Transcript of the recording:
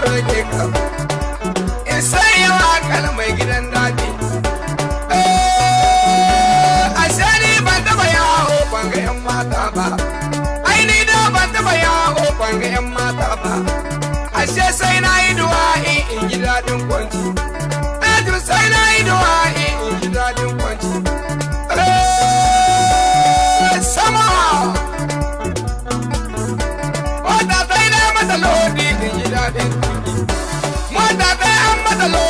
roƙe ka in sai yawa kalmai gidan daɗi. Ashe ni ban taɓa yawo ban ga 'yan mata ba, ai ni da ban taɓa yawo ban ga 'yan mata ba. Ashe sai na yi duwa'i in ji daɗin kwanci, sai na yi duwa'i in ji daɗin kwanci. Sama mota ta yi na mata lodi in ji daɗin tuki, mota ta yi an mata lodi